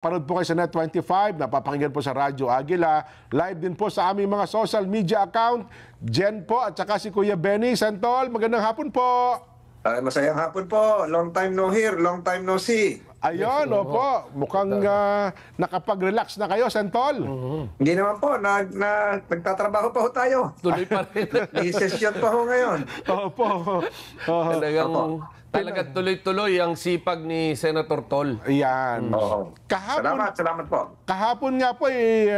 Panood po kayo sa Net25, napapakinggan po sa Radyo Agila, live din po sa aming mga social media account, Jen po at saka si Kuya Benny Santol. Magandang hapon po. Masayang hapon po. Long time no hear, long time no see. Ayun, opo. Mukhang nakapag-relax na kayo, Santol. Hindi naman po, nagtatrabaho pa ho tayo. Tuloy pa rin. May session pa ho ngayon. Opo. Talagang tuloy-tuloy ang sipag ni Senator Tol. Ayan. Oo. Kahapon, Salamat po. kahapon nga po,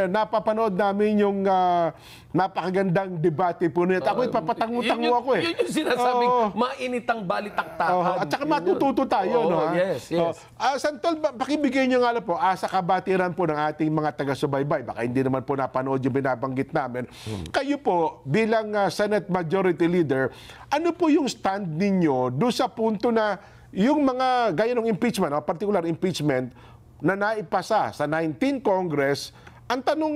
napapanood namin yung napakagandang debate po nito. Ako, papatango-tango ako eh. Yun yung sinasabing Oo. mainitang balitaktakan. At saka matututo tayo, no? Ha? Yes, yes. Santol, pakibigay nyo nga lang po, sa kabatiran po ng ating mga taga-subaybay, baka hindi naman po napanood yung binabanggit namin. Kayo po, bilang Senate Majority Leader, ano po yung stand ninyo doon sa punto na yung mga gaya ng impeachment, particular impeachment, na naipasa sa 19th Congress, ang tanong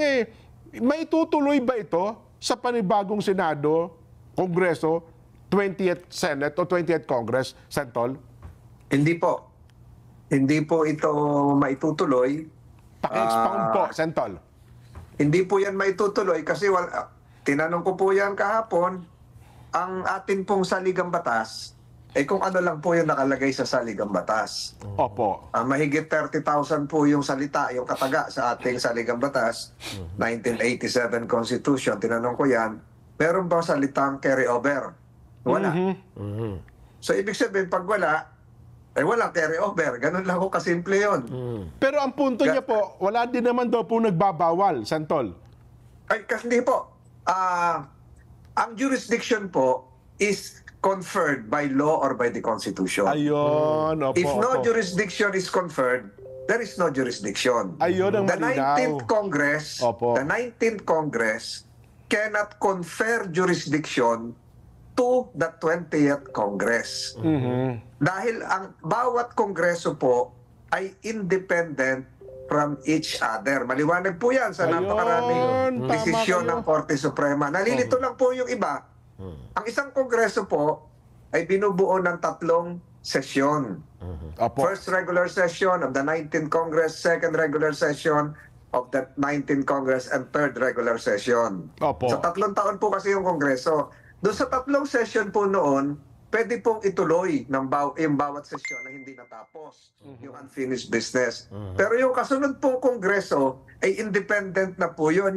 maitutuloy ba ito sa panibagong Senado, Kongreso, 20th Senate o 20th Congress, Santol? Hindi po. Hindi po ito maitutuloy. Paki-expound po, Santol. Hindi po yan maitutuloy kasi tinanong ko po yan kahapon, ang atin pong saligang batas, kung ano lang po yung nakalagay sa saligang batas. Opo. Mahigit 30,000 po yung salita, yung kataga sa ating saligang batas, 1987 Constitution, tinanong ko yan, meron bang salitang carry over? Wala. So ibig sabihin, pag wala, walang carry over. Ganun lang ko kasimple yun. Pero ang punto niya po, wala din naman daw po nagbabawal, Santol. Kasi hindi po. Ang jurisdiction po is conferred by law or by the Constitution. Ayun, opo. If no opo. jurisdiction is conferred, there is no jurisdiction. Ayun ang The malinaw. 19th Congress, Opo. the 19th Congress cannot confer jurisdiction to the 20th Congress. Dahil ang bawat kongreso po ay independent from each other. Maliwanag po yan sa Ayun, napakaraming tama desisyon kayo. ng Korte Suprema. Nalilito lang po yung iba. Ang isang kongreso po ay binubuo ng 3 sesyon. Opo. First regular session of the 19th Congress, second regular session of the 19th Congress, and third regular session. Opo. Sa 3 taon po kasi yung kongreso. Doon sa 3 session po noon, pwede pong ituloy yung bawat sesyon na hindi natapos, yung unfinished business. Pero yung kasunod pong kongreso ay independent na po yun.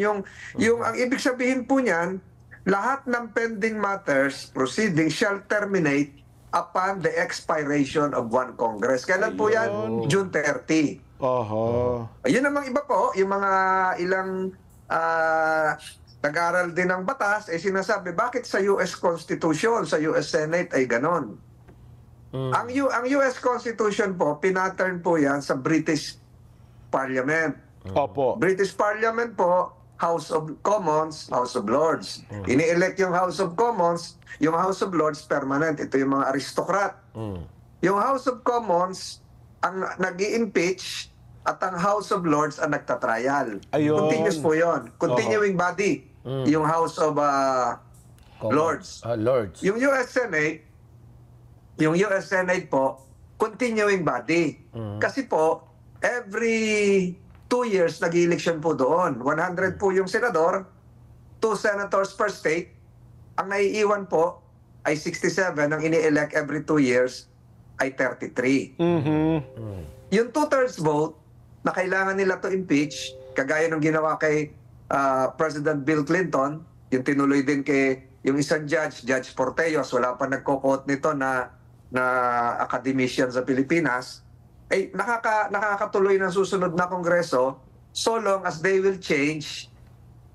Ang ibig sabihin po niyan, lahat ng pending matters, proceedings shall terminate upon the expiration of one Congress. Kailan po yan? June 30. Oho. Ayun namang iba po, yung mga ilang nag-aral din ng batas, sinasabi, bakit sa US Constitution, sa US Senate ay ganon? Ang US Constitution po, pinattern po yan sa British Parliament. Opo. British Parliament po, House of Commons, House of Lords. Ini-elect yung House of Commons, yung House of Lords permanent. Ito yung mga aristocrat. Yung House of Commons ang nag-i-impeach at ang House of Lords ang nagtatrial. Ayun. Continuous po yun. Continuing body. Yung House of Lords. Lords. Yung US Senate po, continuing body. Kasi po, every 2 years nag-election po doon. 100 po yung senador, 2 senators per state. Ang naiiwan po ay 67. Ang ini-elect every 2 years ay 33. Yung 2/3 vote na kailangan nila to impeach, kagaya ng ginawa kay President Bill Clinton, yung tinuloy din kay yung isang judge, Judge Porteos, wala pa nagko-quote nito na academician sa Pilipinas, ay nakakatuloy ng susunod na kongreso so long as they will change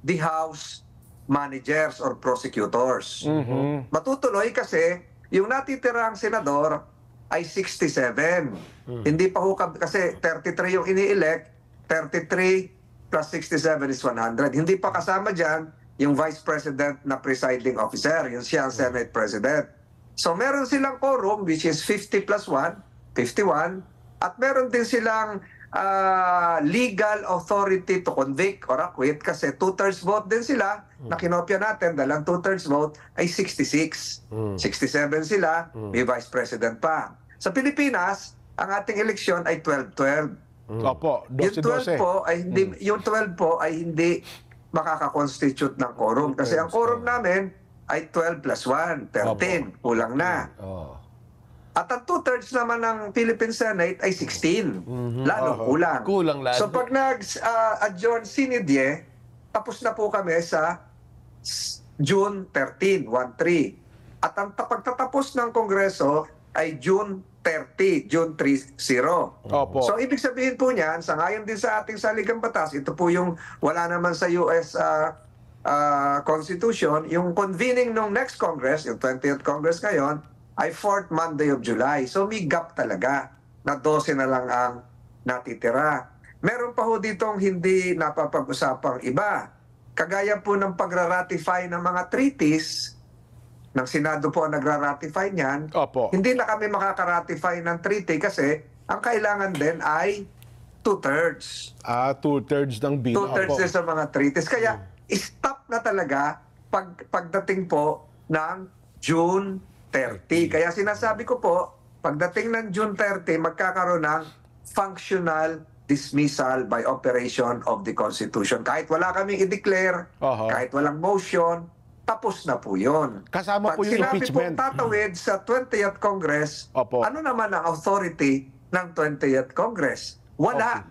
the House managers or prosecutors. Matutuloy kasi yung natitirang senador ay 67. Hindi pa ho kasi 33 yung ini-elect, 33 plus 67 is 100. Hindi pa kasama dyan yung Vice President na presiding officer, yung siya ang Senate President. So meron silang quorum which is 50 plus 1, 51, at meron din silang legal authority to convict or acquit kasi 2/3 vote din sila na kinopya natin dahil ang 2/3 vote ay 66. 67 sila, may Vice President pa. Sa Pilipinas, ang ating eleksyon ay 12-12. Opo, Yung 12 12-12. po ay hindi yung 12 po ay hindi makaka-constitute ng quorum kasi ang quorum namin ay 12 plus 1, 13, kulang na. Oh. At ang 2/3 naman ng Philippine Senate ay 16. Lalo kulang. Kulang lalo. So pag nag-adjourn sinidye, tapos na po kami sa June 13, 1-3. At ang pagtatapos ng Kongreso ay June 30, June 30. Opo. So ibig sabihin po niyan, sangayon din sa ating saligang batas, ito po yung wala naman sa US Constitution, yung convening ng next Congress, yung 20th Congress ngayon, ay 4th Monday of July. So may gap talaga na 12 na lang ang natitira. Meron pa ho ditong hindi napapag-usapang iba. Kagaya po ng pagra-ratify ng mga treaties, ng Senado po ang nagra-ratify niyan, Opo. hindi na kami makaka-ratify ng treaty kasi ang kailangan din ay 2/3. 2/3 ng bill. Two-thirds Opo. din sa mga treaties. Kaya stop na talaga pagdating po ng June 30. Kaya sinasabi ko po, pagdating ng June 30, magkakaroon ng functional dismissal by operation of the Constitution. Kahit wala kaming i-declare, Aha. kahit walang motion, tapos na po yun. Kasama po yung Pag impeachment. sinabi pong tatawid sa 20th Congress, Opo. ano naman ang authority ng 20th Congress? Wala.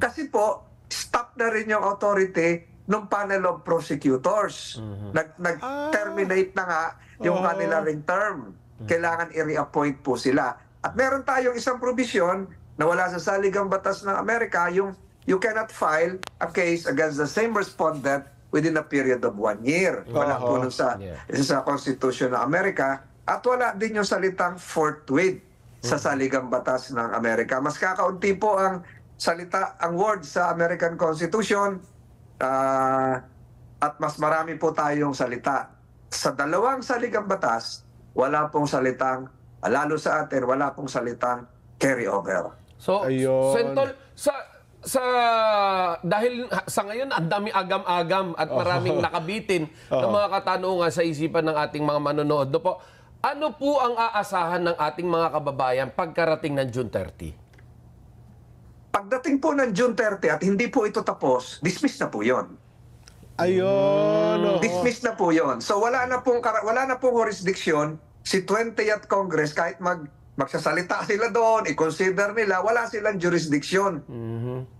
Kasi po, stop na rin yung authority ng panel of prosecutors. Nag-terminate na nga yung kanila ring term. Kailangan i-reappoint po sila. At meron tayong isang provision na wala sa saligang batas ng Amerika, yung you cannot file a case against the same respondent within a period of 1 year. Wala po nun sa Constitution ng Amerika. At wala din yung salitang forthwith sa saligang batas ng Amerika. Mas kakaunti po ang salita, ang word sa American Constitution, at mas marami po tayong salita. Sa dalawang saligang batas, wala pong salitang, lalo sa atin, wala pong salitang carry-over. So, Ayun. Sentol, dahil sa ngayon ang dami agam-agam at maraming nakabitin ng mga katanungan sa isipan ng ating mga manonood. No po, ano po ang aasahan ng ating mga kababayan pagkarating ng June 30? Pagdating po ng June 30 at hindi po ito tapos, dismiss na po yon. Ayun. Dismiss na po yon. So wala na pong jurisdiction si 20th Congress kahit magsasalita sila doon, i-consider nila, wala silang jurisdiction.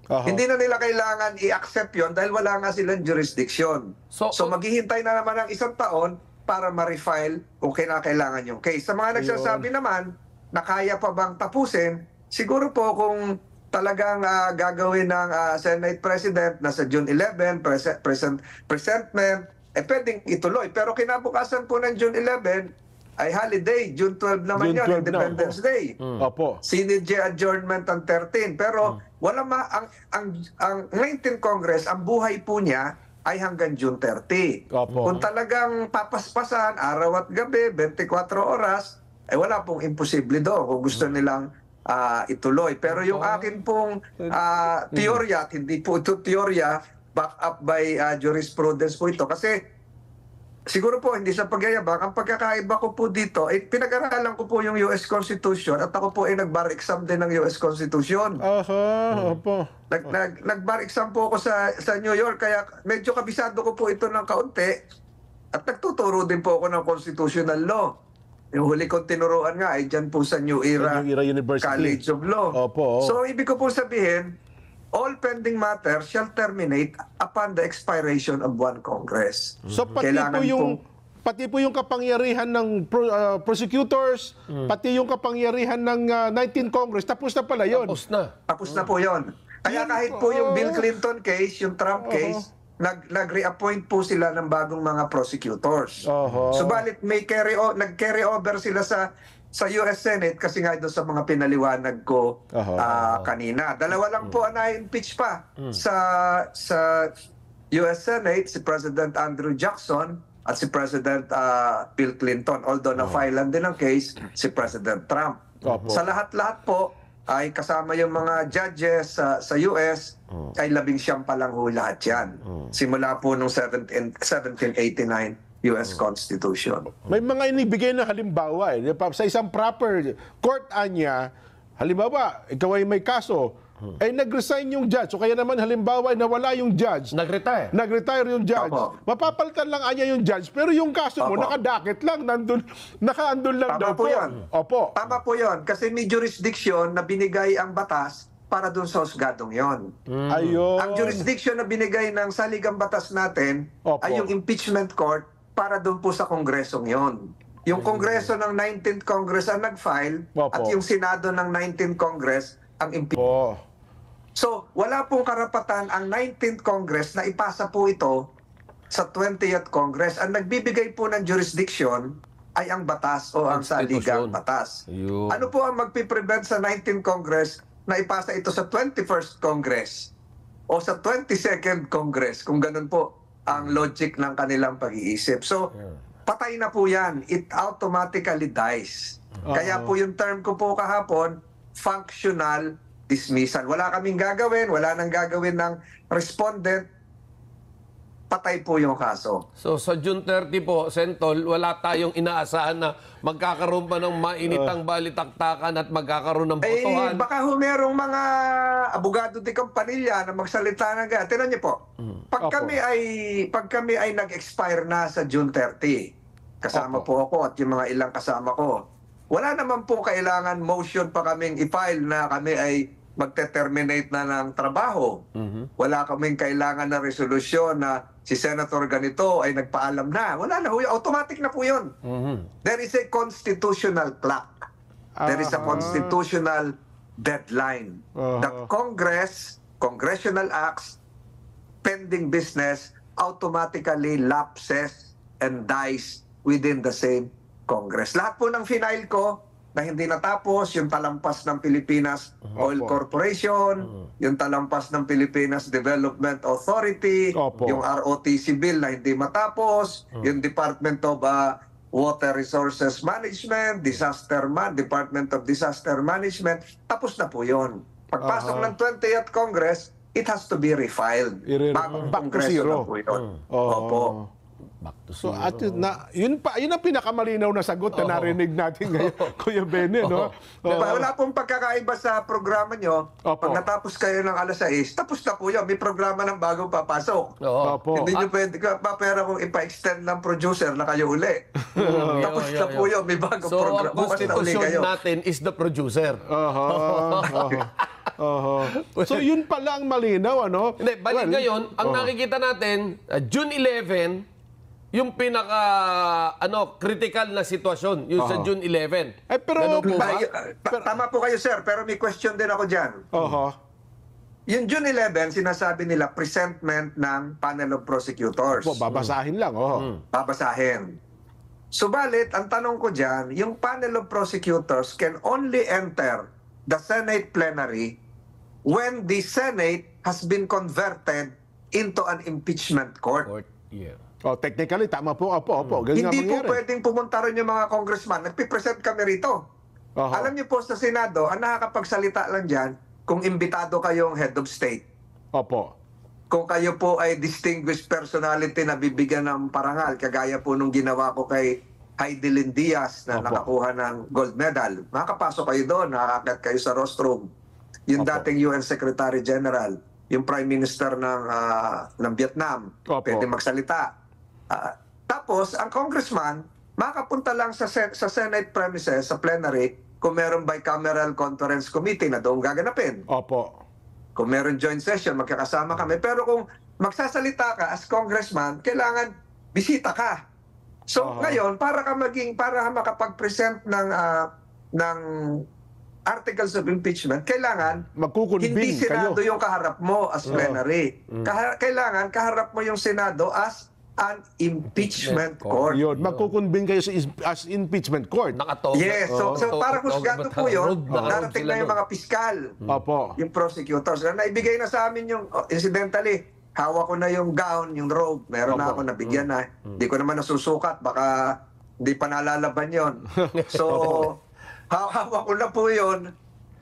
Aha. Hindi na nila kailangan i-accept yon dahil wala nga silang jurisdiction. So, So maghihintay na naman ng 1 taon para ma-refile kung kailangan yung case. Sa mga nagsasabi naman na kaya pa bang tapusin, siguro po kung talagang gagawin ng Senate President na sa June 11, presentment, pwedeng ituloy. Pero kinabukasan po ng June 11 ay holiday. June 12 naman June yun, 12 na, Independence opo. Day. Opo. Sinidye adjournment ang 13. Pero wala ang 19th Congress, ang buhay po niya ay hanggang June 30. Opo. Kung talagang papaspasan, araw at gabi, 24 oras, wala pong imposible doon kung gusto nilang ituloy. Pero yung akin pong teorya, at hindi po ito teorya, back up by jurisprudence po ito. Kasi siguro po, hindi sa pagyayabang, ang pagkakaiba ko po dito, pinag-aralan ko po yung US Constitution at ako po ay nag-bar exam din ng US Constitution. Aha, opo. Nag-bar exam po ako sa New York, kaya medyo kabisado ko po ito ng kaunti at nagtuturo din po ako ng constitutional law. Yung huli kong tinuruan nga ay dyan po sa New Era, New Era University. College of Law. Opo. So ibig ko po sabihin, all pending matters shall terminate upon the expiration of one Congress. So Kailangan pati po yung kapangyarihan ng prosecutors, pati yung kapangyarihan ng 19th Congress, tapos na pala yun. Tapos na po yon. Kaya kahit po yung Bill Clinton case, yung Trump case, nag-reappoint po sila ng bagong mga prosecutors. Subalit nag-carry over sila sa US Senate kasi nga doon sa mga pinaliwanag ko kanina. Dalawa lang po ang na-impeach pa sa US Senate, si President Andrew Jackson at si President Bill Clinton. Although na-filean din ang case si President Trump. Sa lahat-lahat po ay kasama yung mga judges sa US ay 19 pa lang ho lahat yan. Simula po nung 1789 US Constitution. May mga inibigay na halimbawa sa isang proper court anya, halimbawa, ikaw ay may kaso, ay nag-resign yung judge. So kaya naman halimbawa ay nawala yung judge. Nag-retire. Nag-retire yung judge. Opo. Mapapalitan lang anya yung judge. Pero yung kaso mo, Opo. nakadakit lang. Nakaandun lang Tama daw po yan. Opo. Tama po yun. Kasi may jurisdiction na binigay ang batas para dun sa husgadong yon. Ayun. Ang jurisdiction na binigay ng saligang batas natin Opo. ay yung impeachment court para dun po sa kongresong yon. Yung kongreso ng 19th Congress ang nag-file Opo. at yung Senado ng 19th Congress ang impeachment. Oh. So, wala pong karapatan ang 19th Congress na ipasa po ito sa 20th Congress. Ang nagbibigay po ng jurisdiction ay ang batas o ang saligang Konstitusyon. batas. Yun. Ano po ang magpiprevent sa 19th Congress na ipasa ito sa 21st Congress o sa 22nd Congress, kung ganun po ang logic ng kanilang pag-iisip. So, patay na po yan. It automatically dies. Kaya po yung term ko po kahapon, functional dismissal. Wala kaming gagawin, wala nang gagawin ng respondent, patay po yung kaso. So sa June 30 po, Sentol, wala tayong inaasahan na magkakaroon pa ng mainitang balitaktakan at magkakaroon ng botohan. Baka ho merong mga abogado de Campanilla na magsalita na ganyan. Tingnan niyo po, pag Opo. kami ay nag-expire na sa June 30, kasama po ako at yung mga ilang kasama ko, wala naman po kailangan motion pa kaming i-file na kami ay magte-terminate na ng trabaho. Wala kaming kailangan na resolusyon na si Senator ganito ay nagpaalam na. Wala na, automatic na po yun. There is a constitutional clock. There is a constitutional deadline. The Congress, congressional acts, pending business, automatically lapses and dies within the same Congress. Lahat po ng final ko na hindi natapos, yung talampas ng Pilipinas Oil Corporation, yung talampas ng Pilipinas Development Authority, Opo. yung ROTC bill na hindi matapos, yung Department of Water Resources Management, Department of Disaster Management, tapos na po yun. Pagpasok ng 20th Congress, it has to be refiled. Bagong back to Kongreso zero. na po yun. Oo. Opo. Back to So zero. at yun ang pinakamalinaw na sagot na narinig natin ngayon, Kuya Bene, no? Wala pong pagkakaiba sa programa nyo. Opo. Pag natapos kayo ng alas 6, tapos na po yun. May programa ng bagong papasok. Oo. Opo. Hindi nyo pwede papera kung ipa-extend ng producer na kayo uli. Tapos na po yun. May bagong So programa. ang Bukas na uli kayo. constitution natin is the producer. So yun pala ang malinaw, ano? Hindi, balik ngayon, ang nakikita natin, June 11, yung pinaka critical na sitwasyon, yung sa June 11. pero Ganun po ba? Tama po kayo, sir. Pero may question din ako dyan. Yung June 11, sinasabi nila presentment ng panel of prosecutors. Babasahin lang, Babasahin. Subalit, ang tanong ko dyan, yung panel of prosecutors can only enter the Senate plenary when the Senate has been converted into an impeachment court. Yeah. Technically, tama po, opo. Ganun Hindi nga po mangyari. pwedeng pumunta rin yung mga congressman. Nagpipresent kami rito. Alam niyo po sa Senado, ang nakakapagsalita lang dyan kung imbitado kayong head of state. Opo. Kung kayo po ay distinguished personality na bibigyan ng parangal, kagaya po nung ginawa ko kay Heidelin Diaz na Opo. nakakuha ng gold medal, makakapasok kayo doon, nakakakat kayo sa rostrum. Yung Opo. dating UN Secretary General, yung Prime Minister ng Vietnam, Opo. pwede magsalita. Tapos, ang congressman, makapunta lang sa Senate premises, sa plenary, kung meron bicameral conference committee na doon gaganapin. Opo. Kung meron joint session, magkakasama kami. Pero kung magsasalita ka as congressman, kailangan bisita ka. So, ngayon, para makapag-present ng articles of impeachment, kailangan Magkukunbing hindi Senado kayo. yung kaharap mo as plenary. Kailangan kaharap mo yung Senado as an impeachment court. Yun, magkukunbing kayo as impeachment court. Nakatog. Yes, so para husgado po yun, darating na yung mga piskal, Opo. yung prosecutors. Naibigay na sa amin yung, incidentally, hawak ko na yung gown, yung robe, meron na ako, nabigyan na. Hindi ko naman nasusukat, baka hindi pa nalalaban yun. So, hawak ko na po yun.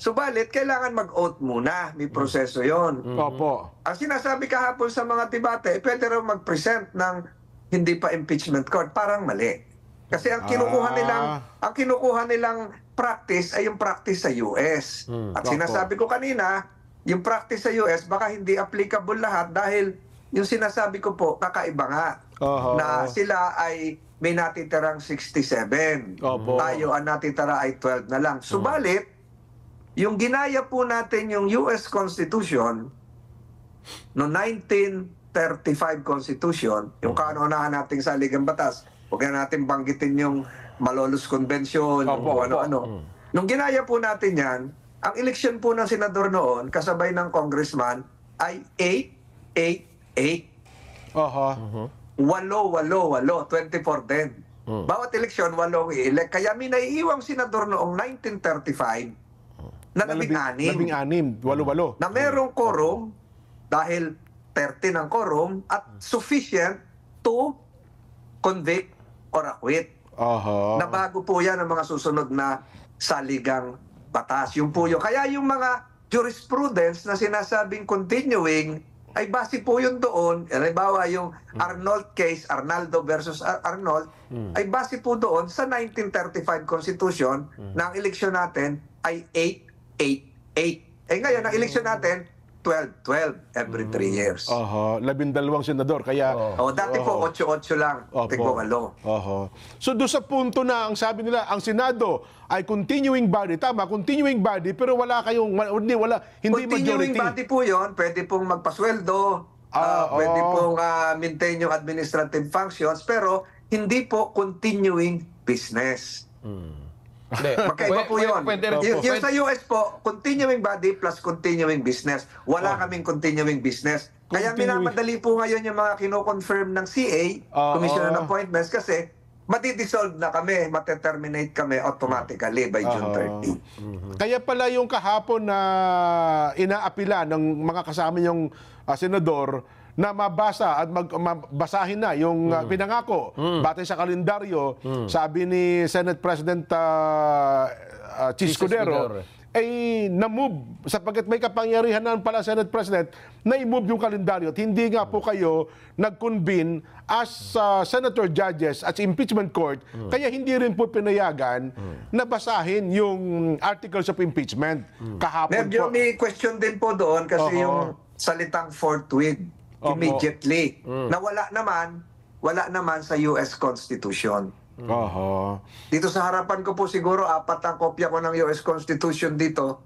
Subalit, kailangan mag-oath muna. May proseso yon. Opo. Ang sinasabi kahapon sa mga debate, pwede raw mag-present ng hindi pa impeachment court. Parang mali. Kasi ang kinukuha nilang practice ay yung practice sa US. At sinasabi ko kanina, yung practice sa US, baka hindi applicable lahat dahil yung sinasabi ko po, kakaiba nga. Oho. Na sila ay may natitirang 67. Opo. Tayo ang natitira ay 12 na lang. Subalit, yung ginaya po natin yung US Constitution, no 1935 Constitution, yung kaunahan nating saligang batas, huwag na natin banggitin yung Malolos Convention, Opo, kung ano-ano. Nung ginaya po natin yan, ang eleksyon po ng senador noon, kasabay ng congressman, ay 8-8-8. Oho. 8-8-8, 24 din. Bawat eleksyon, 8 i-elect. Kaya may naiiwang senador noong 1935 na 16. 16, 8-8. Na merong quorum dahil 13 ang quorum at sufficient to convict or acquit. Oho. Na bago po yan ang mga susunod na saligang batas. Yung po yun. Kaya yung mga jurisprudence na sinasabing continuing, ay base po yun doon. Halimbawa yung Arnold case, Arnaldo versus Arnold, ay base po doon sa 1935 Constitution na ang eleksyon natin ay 8-8-8. Eh ngayon, ang eleksyon natin, 12-12 every 3 years. Oho. 12 senador. Kaya... O, dati po, 8-8 lang. Tigong alo. Oho. So doon sa punto na ang sabi nila, ang Senado ay continuing body. Tama, continuing body, pero wala kayong, hindi Continuing majority. body po yun, pwede pong magpasweldo, pwede pong maintain yung administrative functions, pero hindi po continuing business. Hindi. Magkaiba po yun. Pwede rin po. Yung sa US po, continuing body plus continuing business. Wala kaming continuing business. Kaya minamadali po ngayon yung mga kino-confirm ng CA, Commission on Appointments, kasi madi-dissolve na kami, mateterminate kami automatically by June 30. Kaya pala yung kahapon na inaapila ng mga kasama yung senador na mabasa at mabasahin na yung pinangako batay sa kalendaryo, sabi ni Senate President Chis Escudero, ay na-move sapagkat may kapangyarihan naman pala Senate President na i-move yung kalendaryo at hindi nga po kayo nag-convene as senator judges at impeachment court, kaya hindi rin po pinayagan na basahin yung articles of impeachment kahapon Medyo po. may question din po doon kasi yung salitang forthwith, immediately, na wala naman sa US Constitution. Oho. Dito sa harapan ko po siguro 4 ang kopya ko ng US Constitution dito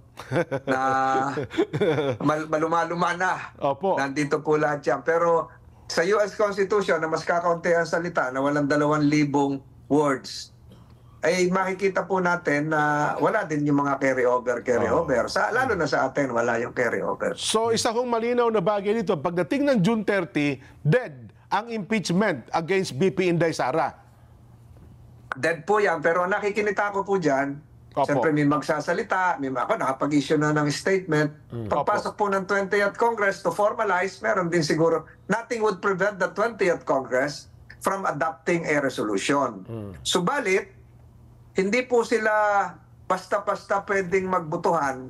na maluma-luma na. Opo. Nandito po lahat yan. Pero sa US Constitution na mas kakaunti ang salita na walang 2,000 words, ay makikita po natin na wala din yung mga carry-over. Lalo na sa atin, wala yung carry-over. So isa kong malinaw na bagay dito, pagdating ng June 30, dead ang impeachment against BP Inday Sara. Dead po yan, pero nakikinita ko po dyan, siyempre may magsasalita, ako nakapag-issue na ng statement. Pagpasok po ng 20th Congress to formalize, meron din siguro, nothing would prevent the 20th Congress from adopting a resolution. Subalit, hindi po sila basta-basta pwedeng magbutuhan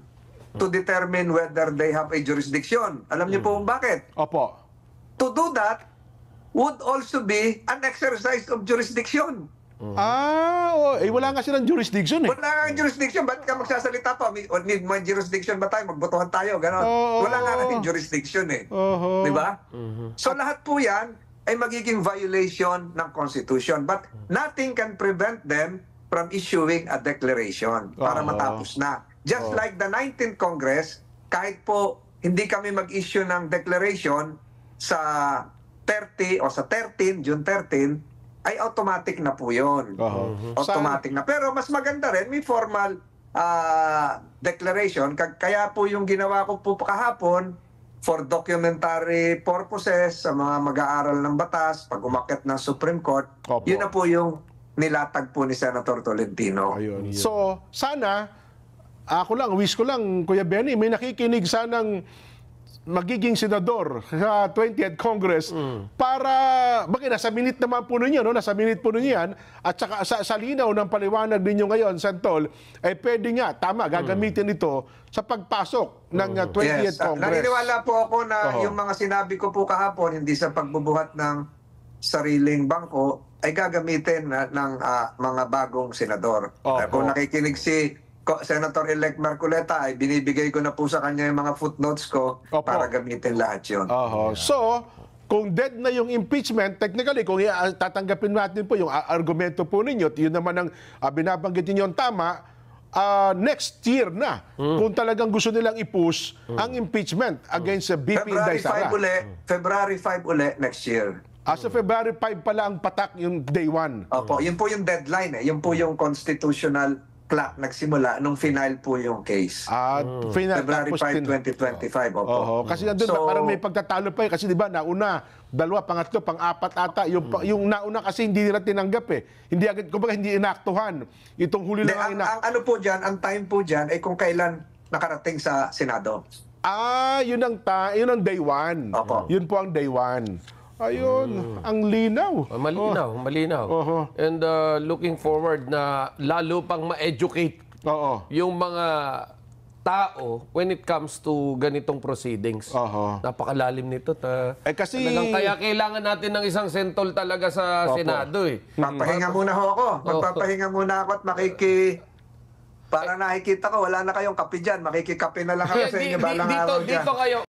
to determine whether they have a jurisdiction. Alam niyo po kung bakit? Opo. To do that would also be an exercise of jurisdiction. Wala nga silang jurisdiction eh. Wala nga jurisdiction. Ba't ka magsasalita pa? May jurisdiction ba tayo? Magbotohan tayo? Ganon. Wala nga natin jurisdiction eh. Di ba? So lahat po yan ay magiging violation ng Constitution. But nothing can prevent them from issuing a declaration para matapos na. Just like the 19th Congress, kahit po hindi kami mag-issue ng declaration sa 30 o sa 13, June 13, ay automatic na po yun. Automatic na. Pero mas maganda rin, may formal declaration. Kaya po yung ginawa ko po kahapon for documentary purposes sa mga mag-aaral ng batas, pag umakyat ng Supreme Court, yun na po yung nilatag po ni Senator Tolentino. Ayun. So, sana, wish ko lang, Kuya Benny, may nakikinig sanang magiging senador sa 20th Congress para, nasa minute naman po ninyo, no? Nasa minute po ninyo yan, at saka sa linaw ng paliwanag ninyo ngayon, Santol, pwede nga, tama, gagamitin ito sa pagpasok ng 20th Congress. Naniniwala po ako na yung mga sinabi ko po kahapon, hindi sa pagbubuhat ng sariling bangko, ay gagamitin ng mga bagong senador. Kung nakikinig si Senator-elect Marcoleta, ay binibigay ko na po sa kanya yung mga footnotes ko Opo. para gamitin lahat yun. Oho. So, kung dead na yung impeachment, technically, kung tatanggapin natin po yung argumento po ninyo, yun naman ang binabanggit ninyo ang tama, next year na, kung talagang gusto nilang i-push ang impeachment against BP Inday Sara. February 5 uli next year. Sa February 5 pala ang patak yung day 1. Opo, yun po yung deadline eh. Yun po yung constitutional clock nagsimula nung final po yung case. February 5, 2025. Opo. Oho, kasi nandun parang may pagtatalo pa eh. Kasi di ba, nauna, dalawa, pangatlo, pang-apat ata. Yung nauna kasi hindi nila tinanggap eh. Hindi agad, kumbaga hindi inaktuhan. Itong huli lang ang ano po dyan, ang time po dyan ay kung kailan nakarating sa Senado. Yun ang day 1. Opo. Yun po ang day 1. Ayun, ang linaw. Malinaw. Oho. And looking forward na lalo pang ma-educate Oo. yung mga tao when it comes to ganitong proceedings. Oho. Napakalalim nito. Kasi- Talagang kaya kailangan natin ng isang sentol talaga sa Senado eh. Papahinga muna ho ako. Magpapahinga muna ako at para nakikita ko, wala na kayong kape dyan. Makikikape na lang ako sa inyo balang araw dyan. Dito kayo.